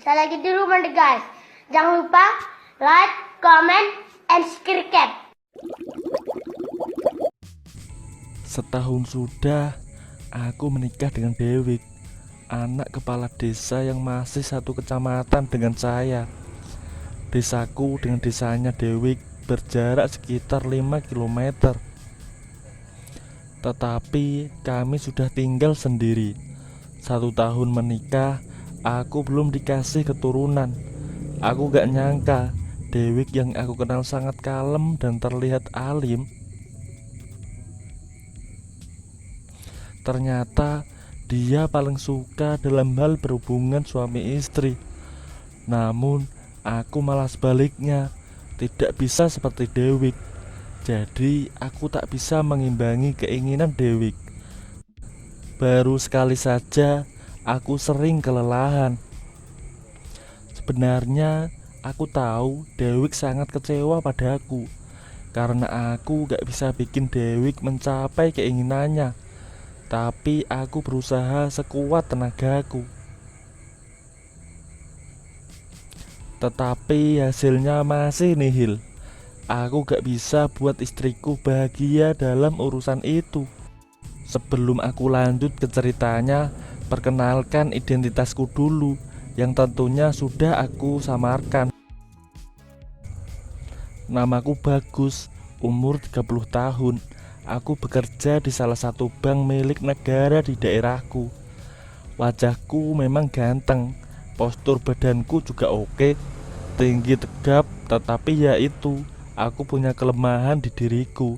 Saya lagi di rumah nih guys. Jangan lupa like, comment, and subscribe. Setahun sudah aku menikah dengan Dewi, anak kepala desa yang masih satu kecamatan dengan saya. Desaku dengan desanya Dewi berjarak sekitar 5 km. Tetapi kami sudah tinggal sendiri. 1 tahun menikah, aku belum dikasih keturunan. Aku gak nyangka Dewi yang aku kenal sangat kalem dan terlihat alim, ternyata dia paling suka dalam hal berhubungan suami istri. Namun aku malah sebaliknya, tidak bisa seperti Dewi. Jadi aku tak bisa mengimbangi keinginan Dewi. Baru sekali saja aku sering kelelahan. Sebenarnya aku tahu Dewi sangat kecewa padaku, karena aku gak bisa bikin Dewi mencapai keinginannya. Tapi aku berusaha sekuat tenagaku. Tetapi hasilnya masih nihil. Aku gak bisa buat istriku bahagia dalam urusan itu. Sebelum aku lanjut ke ceritanya, perkenalkan identitasku dulu, yang tentunya sudah aku samarkan. Namaku Bagus, umur 30 tahun. Aku bekerja di salah satu bank milik negara di daerahku. Wajahku memang ganteng, postur badanku juga oke, tinggi tegap, tetapi ya itu, aku punya kelemahan di diriku.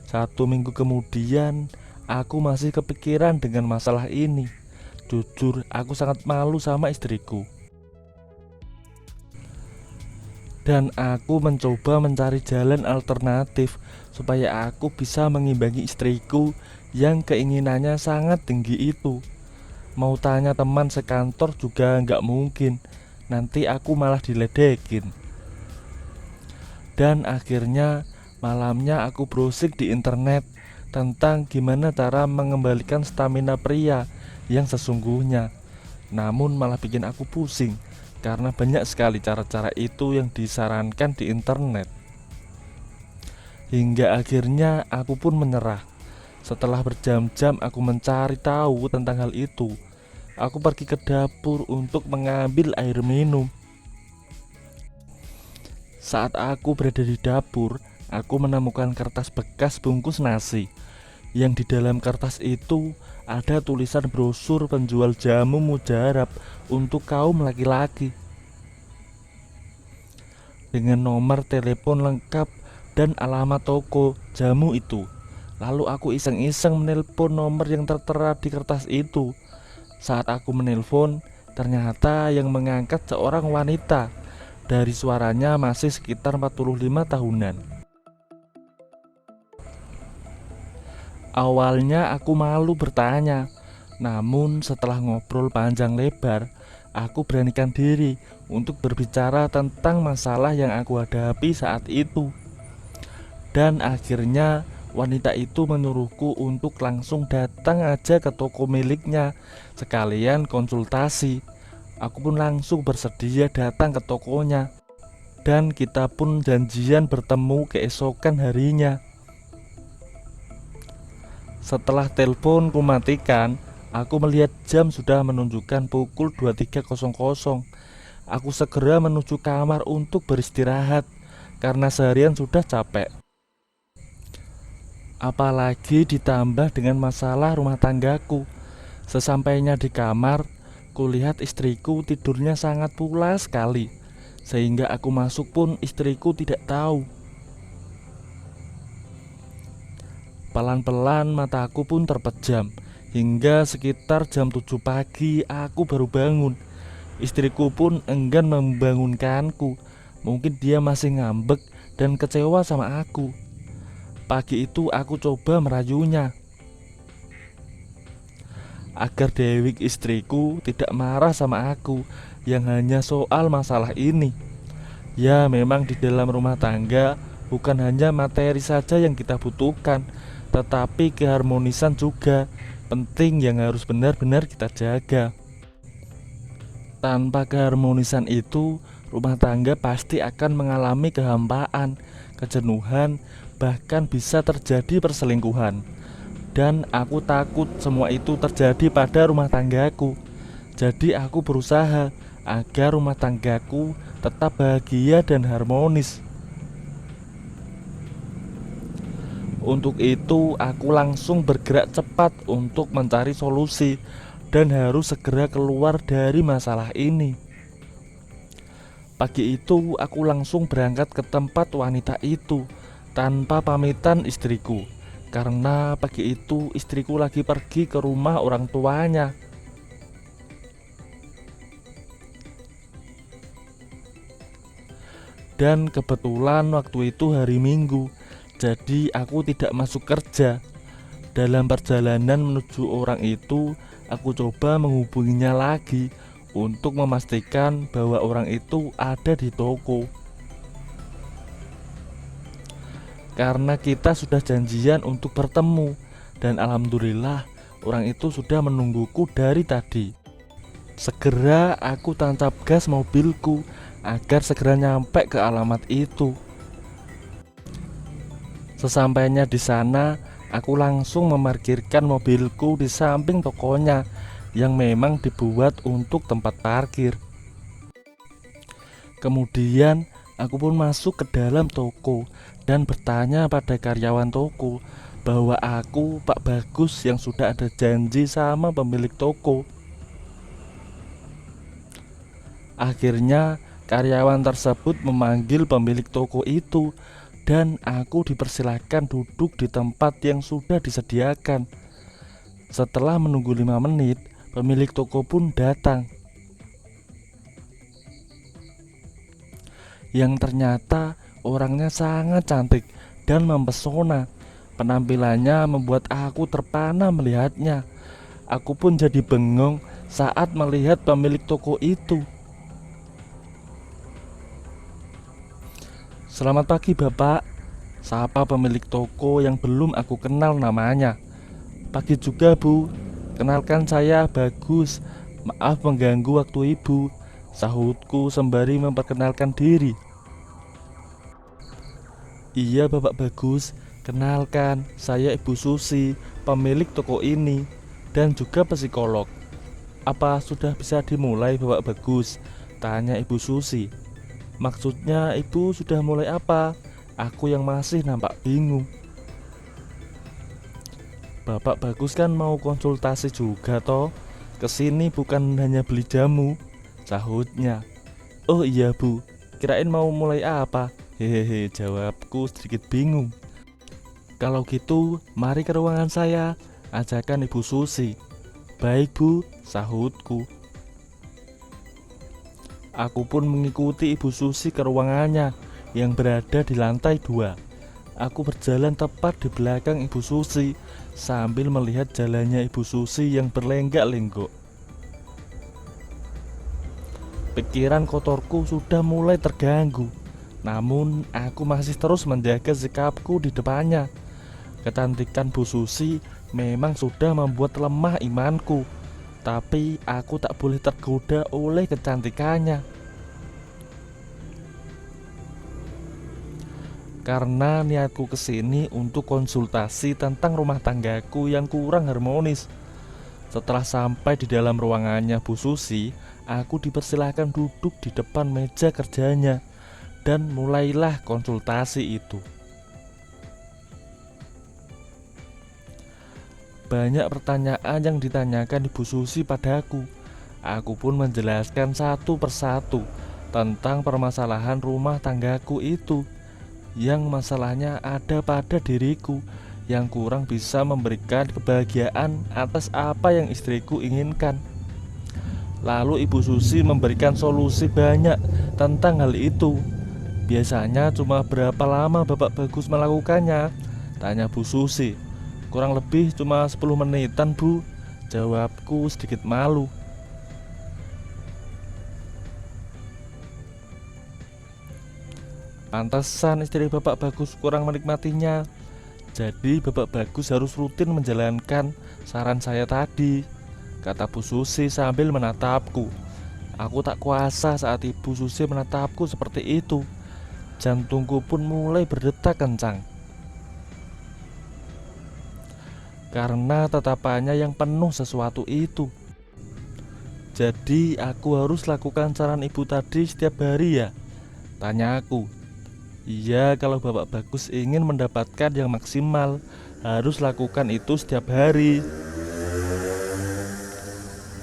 1 minggu kemudian, aku masih kepikiran dengan masalah ini. Jujur, aku sangat malu sama istriku. Dan aku mencoba mencari jalan alternatif supaya aku bisa mengimbangi istriku yang keinginannya sangat tinggi itu. Mau tanya teman sekantor juga nggak mungkin, nanti aku malah diledekin. Dan akhirnya malamnya aku browsing di internet tentang gimana cara mengembalikan stamina pria yang sesungguhnya. Namun malah bikin aku pusing, karena banyak sekali cara-cara itu yang disarankan di internet. Hingga akhirnya aku pun menyerah. Setelah berjam-jam aku mencari tahu tentang hal itu, aku pergi ke dapur untuk mengambil air minum. Saat aku berada di dapur, aku menemukan kertas bekas bungkus nasi. Yang di dalam kertas itu ada tulisan brosur penjual jamu mujarab untuk kaum laki-laki, dengan nomor telepon lengkap dan alamat toko jamu itu. Lalu aku iseng-iseng menelpon nomor yang tertera di kertas itu. Saat aku menelpon, ternyata yang mengangkat seorang wanita. Dari suaranya masih sekitar 45 tahunan. Awalnya aku malu bertanya, namun setelah ngobrol panjang lebar, aku beranikan diri untuk berbicara tentang masalah yang aku hadapi saat itu. Dan akhirnya wanita itu menyuruhku untuk langsung datang aja ke toko miliknya, sekalian konsultasi. Aku pun langsung bersedia datang ke tokonya, dan kita pun janjian bertemu keesokan harinya. Setelah telepon kumatikan, aku melihat jam sudah menunjukkan pukul 23.00. Aku segera menuju kamar untuk beristirahat, karena seharian sudah capek. Apalagi ditambah dengan masalah rumah tanggaku. Sesampainya di kamar, kulihat istriku tidurnya sangat pulas sekali, sehingga aku masuk pun istriku tidak tahu. Pelan-pelan mataku pun terpejam, hingga sekitar jam 7 pagi aku baru bangun. Istriku pun enggan membangunkanku. Mungkin dia masih ngambek dan kecewa sama aku. Pagi itu aku coba merayunya agar Dewi istriku tidak marah sama aku yang hanya soal masalah ini. Ya, memang di dalam rumah tangga bukan hanya materi saja yang kita butuhkan, tetapi keharmonisan juga penting yang harus benar-benar kita jaga. Tanpa keharmonisan itu, rumah tangga pasti akan mengalami kehampaan, kejenuhan, bahkan bisa terjadi perselingkuhan. Dan aku takut semua itu terjadi pada rumah tanggaku. Jadi aku berusaha agar rumah tanggaku tetap bahagia dan harmonis. Untuk itu, aku langsung bergerak cepat untuk mencari solusi dan harus segera keluar dari masalah ini. Pagi itu, aku langsung berangkat ke tempat wanita itu tanpa pamitan istriku, karena pagi itu istriku lagi pergi ke rumah orang tuanya. Dan kebetulan waktu itu hari Minggu, jadi aku tidak masuk kerja. Dalam perjalanan menuju orang itu, aku coba menghubunginya lagi untuk memastikan bahwa orang itu ada di toko. Karena kita sudah janjian untuk bertemu, dan alhamdulillah orang itu sudah menungguku dari tadi. Segera aku tancap gas mobilku agar segera nyampe ke alamat itu. Sesampainya di sana, aku langsung memarkirkan mobilku di samping tokonya yang memang dibuat untuk tempat parkir. Kemudian, aku pun masuk ke dalam toko dan bertanya pada karyawan toko bahwa aku Pak Bagus yang sudah ada janji sama pemilik toko. Akhirnya, karyawan tersebut memanggil pemilik toko itu dan aku dipersilakan duduk di tempat yang sudah disediakan. Setelah menunggu 5 menit, pemilik toko pun datang. Yang ternyata orangnya sangat cantik dan mempesona. Penampilannya membuat aku terpana melihatnya. Aku pun jadi bengong saat melihat pemilik toko itu. "Selamat pagi Bapak," sapa pemilik toko yang belum aku kenal namanya. "Pagi juga Bu, kenalkan saya Bagus. Maaf mengganggu waktu Ibu," sahutku sembari memperkenalkan diri. "Iya Bapak Bagus, kenalkan saya Ibu Susi, pemilik toko ini dan juga psikolog." "Apa sudah bisa dimulai Bapak Bagus?" tanya Ibu Susi. "Maksudnya Ibu sudah mulai apa? Aku yang masih nampak bingung." "Bapak Bagus kan mau konsultasi juga toh? Kesini bukan hanya beli jamu," sahutnya. "Oh iya Bu, kirain mau mulai apa?" "Hehehe," jawabku sedikit bingung. "Kalau gitu mari ke ruangan saya," ajakan Ibu Susi. "Baik Bu," sahutku. Aku pun mengikuti Ibu Susi ke ruangannya yang berada di lantai 2. Aku berjalan tepat di belakang Ibu Susi sambil melihat jalannya Ibu Susi yang berlenggak-lenggok. Pikiran kotorku sudah mulai terganggu, namun aku masih terus menjaga sikapku di depannya. Kecantikan Bu Susi memang sudah membuat lemah imanku, tapi aku tak boleh tergoda oleh kecantikannya. Karena niatku kesini untuk konsultasi tentang rumah tanggaku yang kurang harmonis. Setelah sampai di dalam ruangannya Bu Susi, aku dipersilahkan duduk di depan meja kerjanya dan mulailah konsultasi itu. Banyak pertanyaan yang ditanyakan Ibu Susi padaku. Aku pun menjelaskan satu persatu tentang permasalahan rumah tanggaku itu, yang masalahnya ada pada diriku yang kurang bisa memberikan kebahagiaan atas apa yang istriku inginkan. Lalu Ibu Susi memberikan solusi banyak tentang hal itu. "Biasanya cuma berapa lama Bapak Bagus melakukannya?" tanya Bu Susi. "Kurang lebih cuma 10 menitan Bu," jawabku sedikit malu. "Pantesan istri Bapak Bagus kurang menikmatinya. Jadi Bapak Bagus harus rutin menjalankan saran saya tadi," kata Bu Susi sambil menatapku. Aku tak kuasa saat Ibu Susi menatapku seperti itu. Jantungku pun mulai berdetak kencang karena tatapannya yang penuh sesuatu itu. Jadi aku harus lakukan saran Ibu tadi setiap hari ya? Tanya aku. Iya, kalau Bapak Bagus ingin mendapatkan yang maksimal, harus lakukan itu setiap hari.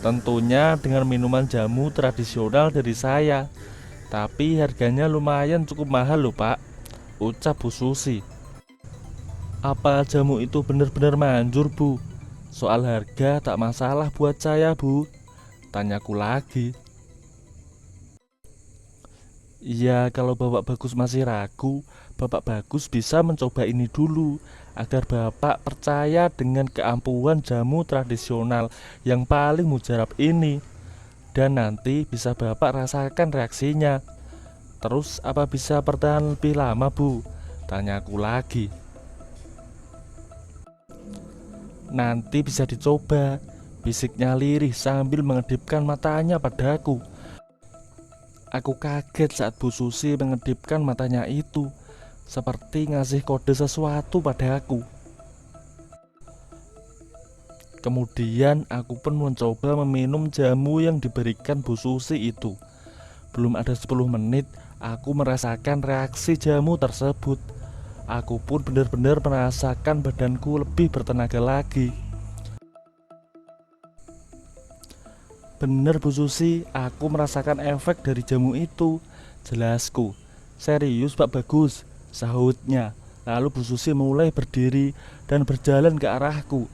Tentunya dengan minuman jamu tradisional dari saya. Tapi harganya lumayan cukup mahal loh Pak, ucap Bu Susi. Apa jamu itu benar-benar manjur Bu? Soal harga tak masalah buat saya Bu, tanyaku lagi. Iya, kalau Bapak Bagus masih ragu, Bapak Bagus bisa mencoba ini dulu agar Bapak percaya dengan keampuhan jamu tradisional yang paling mujarab ini. Dan nanti bisa Bapak rasakan reaksinya. Terus apa bisa bertahan lebih lama Bu? Tanyaku lagi. Nanti bisa dicoba, bisiknya lirih sambil mengedipkan matanya padaku. Aku kaget saat Bu Susi mengedipkan matanya itu, seperti ngasih kode sesuatu padaku. Kemudian aku pun mencoba meminum jamu yang diberikan Bu Susi itu. Belum ada 10 menit, aku merasakan reaksi jamu tersebut. Aku pun benar-benar merasakan badanku lebih bertenaga lagi. Bener Bu Susi, aku merasakan efek dari jamu itu, jelasku. Serius Pak Bagus, sahutnya. Lalu Bu Susi mulai berdiri dan berjalan ke arahku.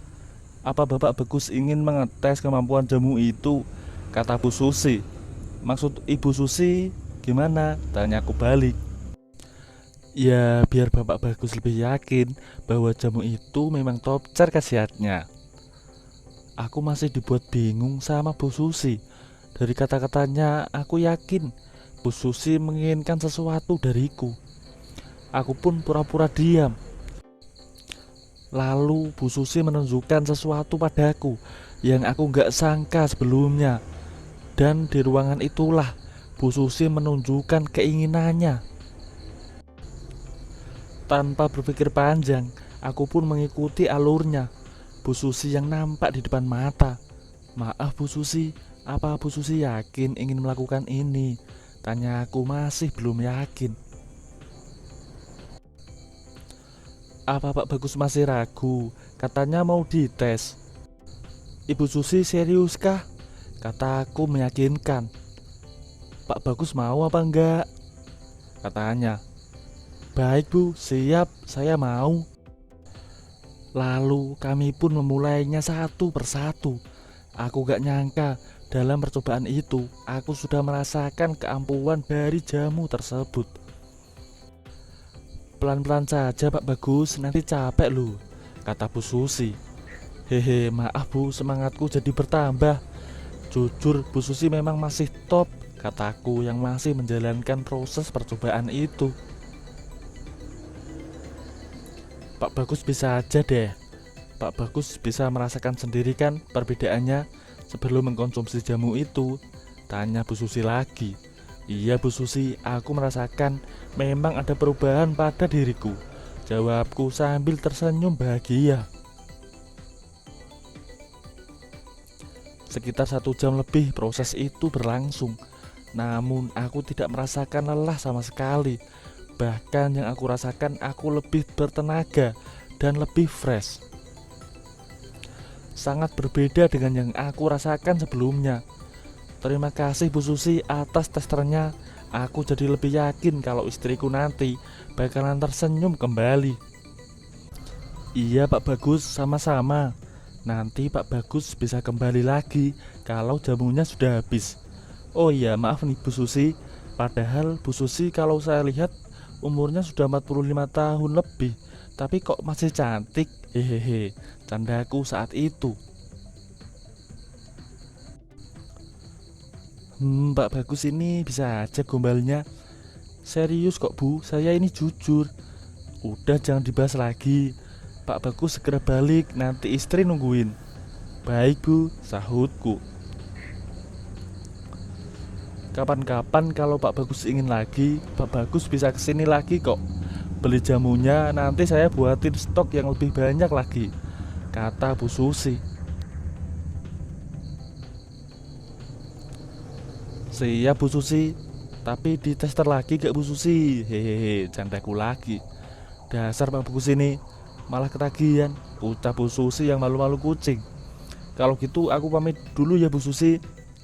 Apa Bapak Bagus ingin mengetes kemampuan jamu itu? Kata Bu Susi. Maksud Ibu Susi gimana? Tanyaku balik. Ya biar Bapak Bagus lebih yakin bahwa jamu itu memang top cer khasiatnya. Aku masih dibuat bingung sama Bu Susi. Dari kata-katanya aku yakin Bu Susi menginginkan sesuatu dariku. Aku pun pura-pura diam. Lalu Bu Susi menunjukkan sesuatu padaku yang aku gak sangka sebelumnya. Dan di ruangan itulah Bu Susi menunjukkan keinginannya. Tanpa berpikir panjang, aku pun mengikuti alurnya. Bu Susi yang nampak di depan mata. Maaf Bu Susi, apa Bu Susi yakin ingin melakukan ini? Tanya aku masih belum yakin. Apa Pak Bagus masih ragu? Katanya mau dites. Ibu Susi serius kah? Kata aku meyakinkan. Pak Bagus mau apa enggak? Katanya. Baik Bu, siap, saya mau. Lalu kami pun memulainya satu persatu. Aku gak nyangka dalam percobaan itu aku sudah merasakan keampuhan dari jamu tersebut. Pelan-pelan saja Pak Bagus, nanti capek loh, kata Bu Susi. Hehe, maaf Bu, semangatku jadi bertambah. Jujur Bu Susi memang masih top, kataku yang masih menjalankan proses percobaan itu. Pak Bagus bisa aja deh. Pak Bagus bisa merasakan sendiri kan perbedaannya sebelum mengkonsumsi jamu itu, tanya Bu Susi lagi. Iya Bu Susi, aku merasakan memang ada perubahan pada diriku, jawabku sambil tersenyum bahagia. Sekitar 1 jam lebih proses itu berlangsung. Namun aku tidak merasakan lelah sama sekali. Bahkan yang aku rasakan aku lebih bertenaga dan lebih fresh. Sangat berbeda dengan yang aku rasakan sebelumnya. Terima kasih Bu Susi atas testernya. Aku jadi lebih yakin kalau istriku nanti bakalan tersenyum kembali. Iya Pak Bagus, sama-sama. Nanti Pak Bagus bisa kembali lagi kalau jamunya sudah habis. Oh iya, maaf nih Bu Susi. Padahal Bu Susi kalau saya lihat umurnya sudah 45 tahun lebih, tapi kok masih cantik. Hehehe, candaku saat itu. Pak Bagus ini bisa aja gombalnya. Serius kok Bu, saya ini jujur. Udah jangan dibahas lagi. Pak Bagus segera balik, nanti istri nungguin. Baik Bu, sahutku. Kapan-kapan kalau Pak Bagus ingin lagi, Pak Bagus bisa kesini lagi kok. Beli jamunya, nanti saya buatin stok yang lebih banyak lagi, kata Bu Susi. Siap Bu Susi, tapi ditester lagi gak Bu Susi? Hehehe, candaku lagi. Dasar Pak Bagus ini malah ketagihan, ucap Bu Susi yang malu-malu kucing. Kalau gitu aku pamit dulu ya Bu Susi.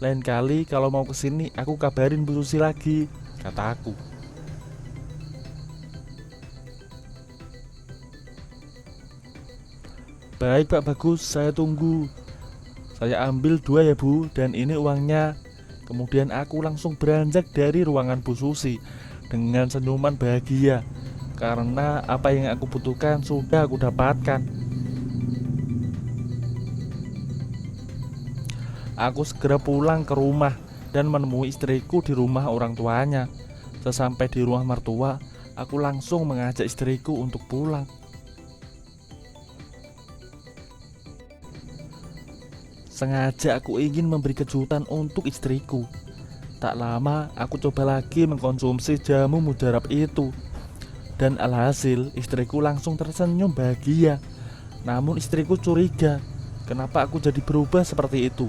Lain kali kalau mau kesini aku kabarin Bu Susi lagi, kataku. Baik Pak Bagus, saya tunggu. Saya ambil 2 ya Bu, dan ini uangnya. Kemudian aku langsung beranjak dari ruangan Bu Susi dengan senyuman bahagia, karena apa yang aku butuhkan sudah aku dapatkan. Aku segera pulang ke rumah dan menemui istriku di rumah orang tuanya. Sesampai di rumah mertua, aku langsung mengajak istriku untuk pulang. Sengaja aku ingin memberi kejutan untuk istriku. Tak lama aku coba lagi mengkonsumsi jamu mujarab itu, dan alhasil istriku langsung tersenyum bahagia. Namun istriku curiga, kenapa aku jadi berubah seperti itu.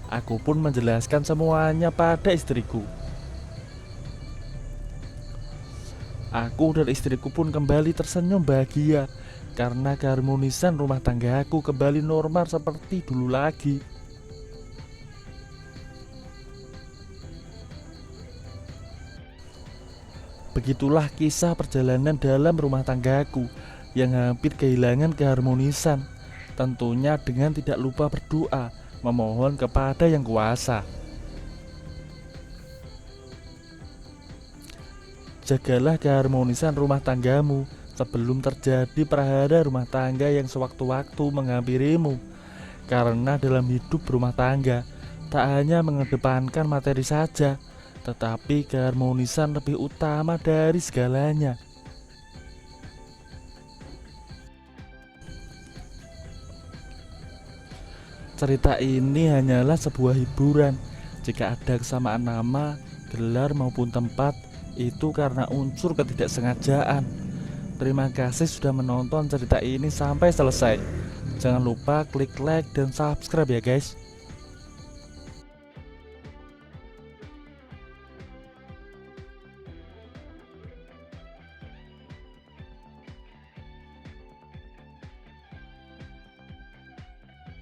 Aku pun menjelaskan semuanya pada istriku. Aku dan istriku pun kembali tersenyum bahagia karena keharmonisan rumah tangga aku kembali normal seperti dulu lagi. Begitulah kisah perjalanan dalam rumah tanggaku yang hampir kehilangan keharmonisan. Tentunya dengan tidak lupa berdoa, memohon kepada Yang Kuasa. Jagalah keharmonisan rumah tanggamu sebelum terjadi prahara rumah tangga yang sewaktu-waktu menghampirimu. Karena dalam hidup rumah tangga tak hanya mengedepankan materi saja, tetapi keharmonisan lebih utama dari segalanya. Cerita ini hanyalah sebuah hiburan. Jika ada kesamaan nama, gelar maupun tempat, itu karena unsur ketidaksengajaan. Terima kasih sudah menonton cerita ini sampai selesai. Jangan lupa klik like dan subscribe ya guys.